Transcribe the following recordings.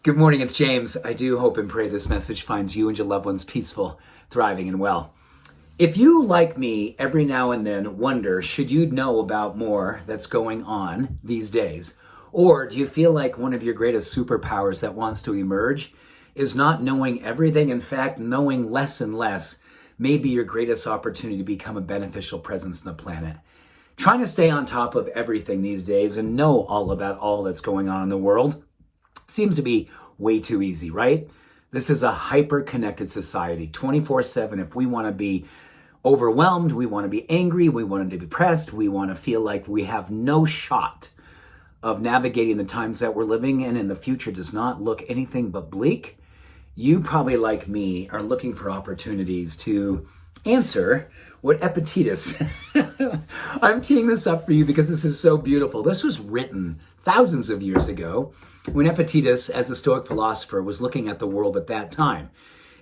Good morning, it's James. I do hope and pray this message finds you and your loved ones peaceful, thriving, and well. If you, like me, every now and then wonder, should you know about more that's going on these days? Or do you feel like one of your greatest superpowers that wants to emerge is not knowing everything? In fact, knowing less and less may be your greatest opportunity to become a beneficial presence on the planet. Trying to stay on top of everything these days and know all about all that's going on in the world seems to be way too easy, right? This is a hyper-connected society, 24/7. If we want to be overwhelmed, we want to be angry, we want to be depressed, we want to feel like we have no shot of navigating the times that we're living in and the future does not look anything but bleak, you probably, like me, are looking for opportunities to answer what Epictetus. I'm teeing this up for you because this is so beautiful. This was written thousands of years ago when Epictetus, as a Stoic philosopher, was looking at the world at that time.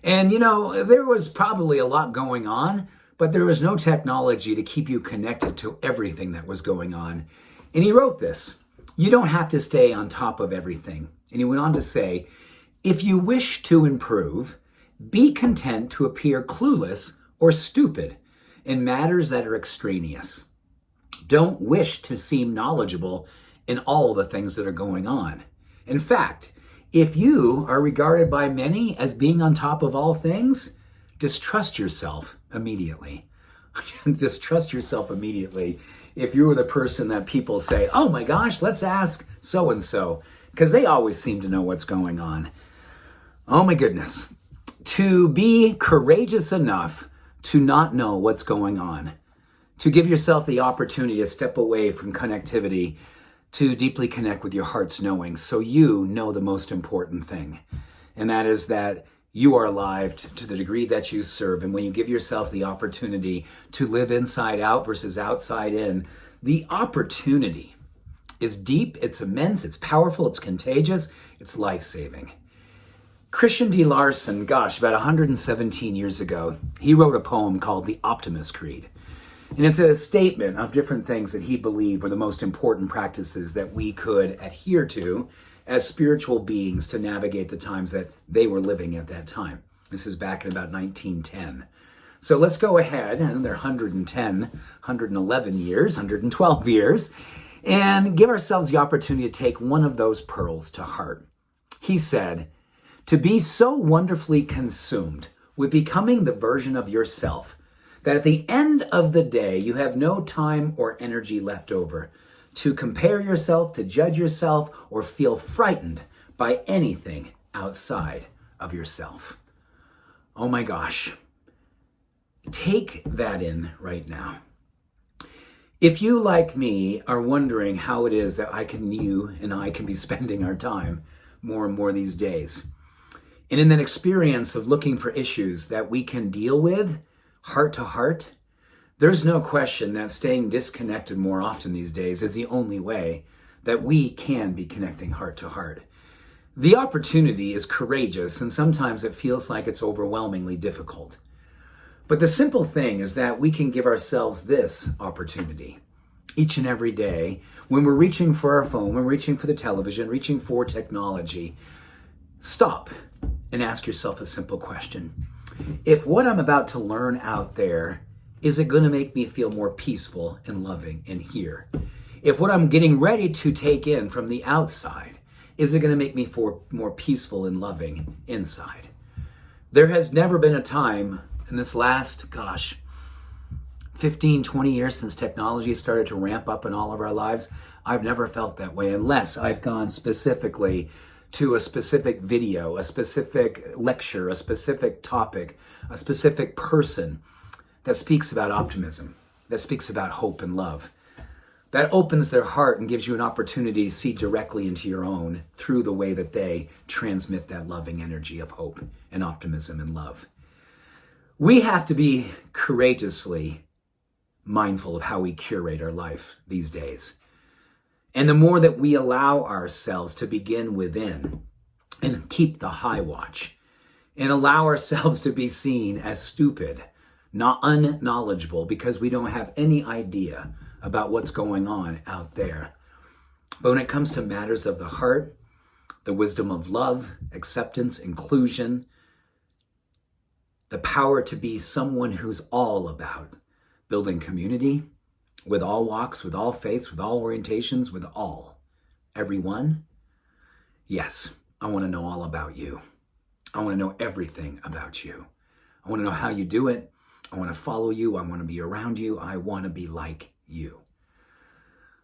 And, there was probably a lot going on, but there was no technology to keep you connected to everything that was going on. And he wrote this: you don't have to stay on top of everything. And he went on to say, if you wish to improve, be content to appear clueless or stupid in matters that are extraneous. Don't wish to seem knowledgeable in all the things that are going on. In fact, if you are regarded by many as being on top of all things, distrust yourself immediately. Distrust yourself immediately if you were the person that people say, oh my gosh, let's ask so-and-so, because they always seem to know what's going on. Oh my goodness. To be courageous enough to not know what's going on, to give yourself the opportunity to step away from connectivity, to deeply connect with your heart's knowing, so you know the most important thing. And that is that you are alive to the degree that you serve. And when you give yourself the opportunity to live inside out versus outside in, the opportunity is deep, it's immense, it's powerful, it's contagious, it's life-saving. Christian D. Larson, about 117 years ago, he wrote a poem called The Optimus Creed. And it's a statement of different things that he believed were the most important practices that we could adhere to as spiritual beings to navigate the times that they were living at that time. This is back in about 1910. So let's go ahead, and they're 110, 111 years, 112 years, and give ourselves the opportunity to take one of those pearls to heart. He said, to be so wonderfully consumed with becoming the version of yourself that at the end of the day, you have no time or energy left over to compare yourself, to judge yourself, or feel frightened by anything outside of yourself. Oh my gosh. Take that in right now. If you, like me, are wondering how it is that you and I can be spending our time more and more these days, and in that experience of looking for issues that we can deal with heart to heart, there's no question that staying disconnected more often these days is the only way that we can be connecting heart to heart. The opportunity is courageous, and sometimes it feels like it's overwhelmingly difficult. But the simple thing is that we can give ourselves this opportunity each and every day when we're reaching for our phone, when we're reaching for the television, reaching for technology. Stop and ask yourself a simple question. If what I'm about to learn out there, is it going to make me feel more peaceful and loving in here? If what I'm getting ready to take in from the outside, is it going to make me more peaceful and loving inside? There has never been a time in this last, 15, 20 years since technology started to ramp up in all of our lives, I've never felt that way unless I've gone specifically to a specific video, a specific lecture, a specific topic, a specific person that speaks about optimism, that speaks about hope and love, that opens their heart and gives you an opportunity to see directly into your own through the way that they transmit that loving energy of hope and optimism and love. We have to be courageously mindful of how we curate our life these days. And the more that we allow ourselves to begin within and keep the high watch and allow ourselves to be seen as stupid, not unknowledgeable, because we don't have any idea about what's going on out there. But when it comes to matters of the heart, the wisdom of love, acceptance, inclusion, the power to be someone who's all about building community with all walks, with all faiths, with all orientations, with everyone. Yes, I want to know all about you. I want to know everything about you. I want to know how you do it. I want to follow you. I want to be around you. I want to be like you.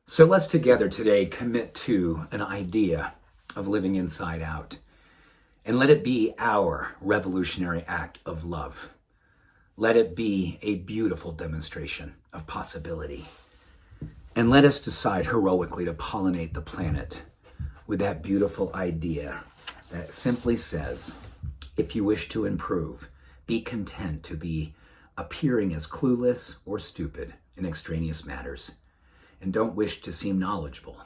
So let's together today commit to an idea of living inside out. And let it be our revolutionary act of love. Let it be a beautiful demonstration of possibility. And let us decide heroically to pollinate the planet with that beautiful idea that simply says, if you wish to improve, be content to be appearing as clueless or stupid in extraneous matters. And don't wish to seem knowledgeable.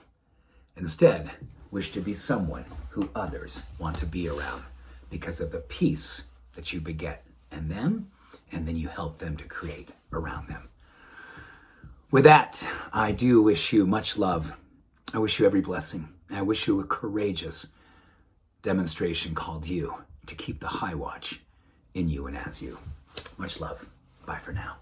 Instead, wish to be someone who others want to be around because of the peace that you beget in them, and then you help them to create around them. With that, I do wish you much love. I wish you every blessing. I wish you a courageous demonstration called you to keep the high watch in you and as you. Much love. Bye for now.